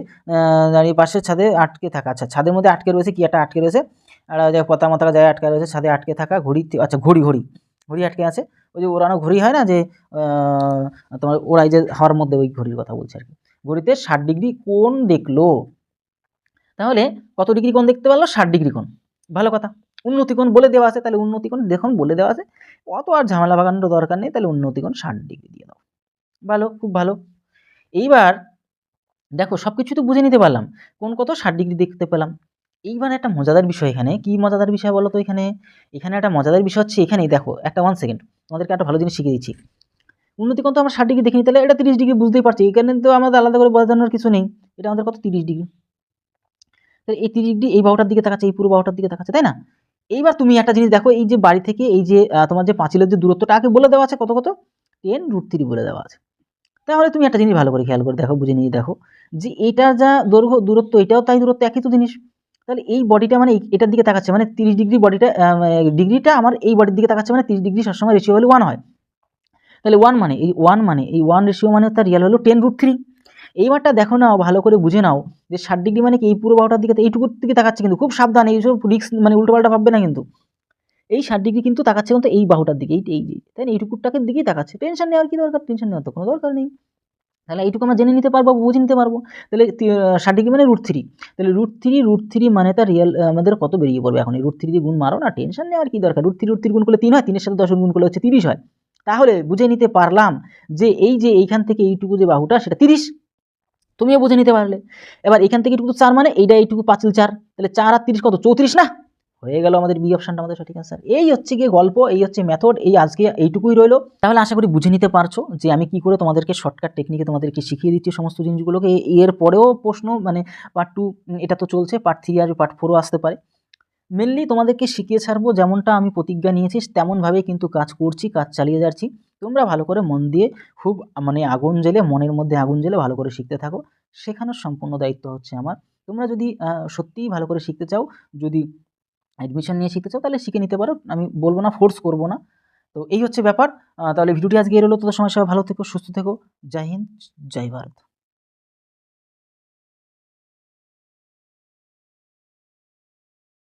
দাঁড়িয়ে, পাশের ছাদে আটকে থাকা, আচ্ছা ছাদের মধ্যে আটকে রয়েছে, কি একটা আটকে রয়েছে, আর পতা মাথা জায়গায় আটকে রয়েছে, ছাদে আটকে থাকা ঘড়ি, আচ্ছা ঘড়ি আটকে আছে, ওই যে ওড়ানো ঘড়ি হয় না, যে তোমার ওড়াই যে হাওয়ার মধ্যে, ওই ঘড়ির কথা বলছি আর কি। ঘড়িতে 60 ডিগ্রি কোণ দেখলো, তাহলে কত ডিগ্রি কোণ দেখতে পারলো, 60 ডিগ্রি কোণ, ভালো কথা। উন্নতিকোণ বলে দেওয়া আছে, তাহলে উন্নতিকোণ দেখুন বলে দেওয়া আছে, অত আর ঝামেলা ভাগানোর দরকার নেই, তাহলে উন্নতিকোণ 60 ডিগ্রি দিয়ে দাও, ভালো, খুব ভালো। এইবার দেখো সব কিছু তো বুঝে নিতে পারলাম, কোন কত 60 ডিগ্রি দেখতে পেলাম। এইবার একটা মজাদার বিষয়, এখানে কি মজাদার বিষয় বলো তো, এখানে একটা মজাদার বিষয় হচ্ছে, এখানেই দেখো একটা 1 সেকেন্ড, তোমাদেরকে একটা ভালো জিনিস শিখিয়ে দিচ্ছি। উন্নতিকোণ তো আমরা 60 ডিগ্রি দেখিনি, তাহলে এটা 30 ডিগ্রি বুঝতেই পারছি, এখানে তো আমাদের আলাদা করে বোঝানোর কিছু নেই, এটা আমাদের কত 30 ডিগ্রি, তাহলে এই 30 ডিগ্রি এই বাহুটার দিকে তাকাচ্ছে, এই পুরো বাহুটার দিকে তাকাচ্ছে, তাই না? এইবার তুমি একটা জিনিস দেখো, এই যে বাড়ি থেকে এই যে তোমার যে পাঁচিলের যে দূরত্বটা আগে বলে দেওয়া আছে, কত 10√3 বলে দেওয়া আছে। তাহলে তুমি একটা জিনিস ভালো করে খেয়াল করে দেখো, বুঝে নিয়ে দেখো, যে এটার যা দৈর্ঘ্য দূরত্ব, এটাও তাই দূরত্ব, একই তো জিনিস। তাহলে এই বডিটা মানে এটার দিকে তাকাচ্ছে, মানে 30 ডিগ্রি বডিটা, ডিগ্রিটা আমার এই বডির দিকে তাকাচ্ছে, মানে 30 ডিগ্রি সবসময় রেশিও ভ্যালু 1 হয়। তাহলে 1 মানে এই 1 রেশিও মানে তার রিয়াল হলো 10√3। এইবারটা দেখো নাও, ভালো করে বুঝে নাও, যে 60 ডিগ্রি মানে কি, এই পুরো বাহুটার দিকে, এইটুকুর দিকে তাকাচ্ছে, কিন্তু খুব সাবধান, এইসব রিস্ক মানে উল্টোপাল্টা ভাববে না কিন্তু। এই 60 ডিগ্রি কিন্তু তাকাচ্ছে কিন্তু এই বাহুটার দিকে, এই যে, তাই না, এইটুকুটাকে দিকেই তাকাচ্ছে। টেনশন নেওয়ার কি দরকার, টেনশন নেওয়ার তো কোনো দরকার নেই। তাহলে এইটুকু আমরা জেনে নিতে পারবো, বুঝে নিতে পারবো। তাহলে 60 ডিগ্রি মানে √3, তাহলে √3 মানে তার রিয়াল আমাদের কত বেরিয়ে পড়বে, এখন এই √3 দিয়ে গুণ মারো না, টেনশন নেওয়ার কি দরকার। √3 গুণ করলে 3 হয়, 3-এর সাথে 10 গুণ করলে হচ্ছে 30 হয়। তাহলে বুঝে নিতে পারলাম যে এই যে এইখান থেকে এইটুকু যে বাহুটা সেটা 30, তুমিও বুঝে নিতে পারলে। এবার এখান থেকে এইটুকু 4, মানে এইটুকু পাঁচিল 4, তাহলে 4 আর 30 কত 34 না, হয়ে গেল আমাদের বি অপশনটা আমাদের সঠিক আনসার। এই হচ্ছে গিয়ে গল্প, এই হচ্ছে মেথড, এই আজকে এইটুকুই রইলো। তাহলে আশা করি বুঝে নিতে পারছো যে আমি কি করে তোমাদেরকে শর্টকাট টেকনিকে তোমাদেরকে শিখিয়ে দিচ্ছি সমস্ত জিনিসগুলোকে। এর পরেও প্রশ্ন মানে পার্ট 2 এটা তো চলছে, পার্ট 3 আসবে, পার্ট 4ও আসতে পারে। মেনলি তোমাদেরকে শিখিয়ে ছাড়বো, যেমনটা আমি প্রতিজ্ঞা নিয়েছি তেমনভাবেই কিন্তু কাজ করছি, কাজ চালিয়ে যাচ্ছি। তোমরা ভালো করে মন দিয়ে, খুব মানে আগুন জ্বেলে, মনের মধ্যে আগুন জ্বেলে ভালো করে শিখতে থাকো, শেখানোর সম্পূর্ণ দায়িত্ব হচ্ছে আমার। তোমরা যদি সত্যিই ভালো করে শিখতে চাও, যদি অ্যাডমিশন নিয়ে শিখতে চাও, তাহলে শিখে নিতে পারো, আমি বলবো না, ফোর্স করবো না। তো এই হচ্ছে ব্যাপার। তাহলে ভিডিওটি আজকে এর হলো, তোদের সময় সবাই ভালো থেকো, সুস্থ থেকো। জয় হিন্দ, জয় ভারত।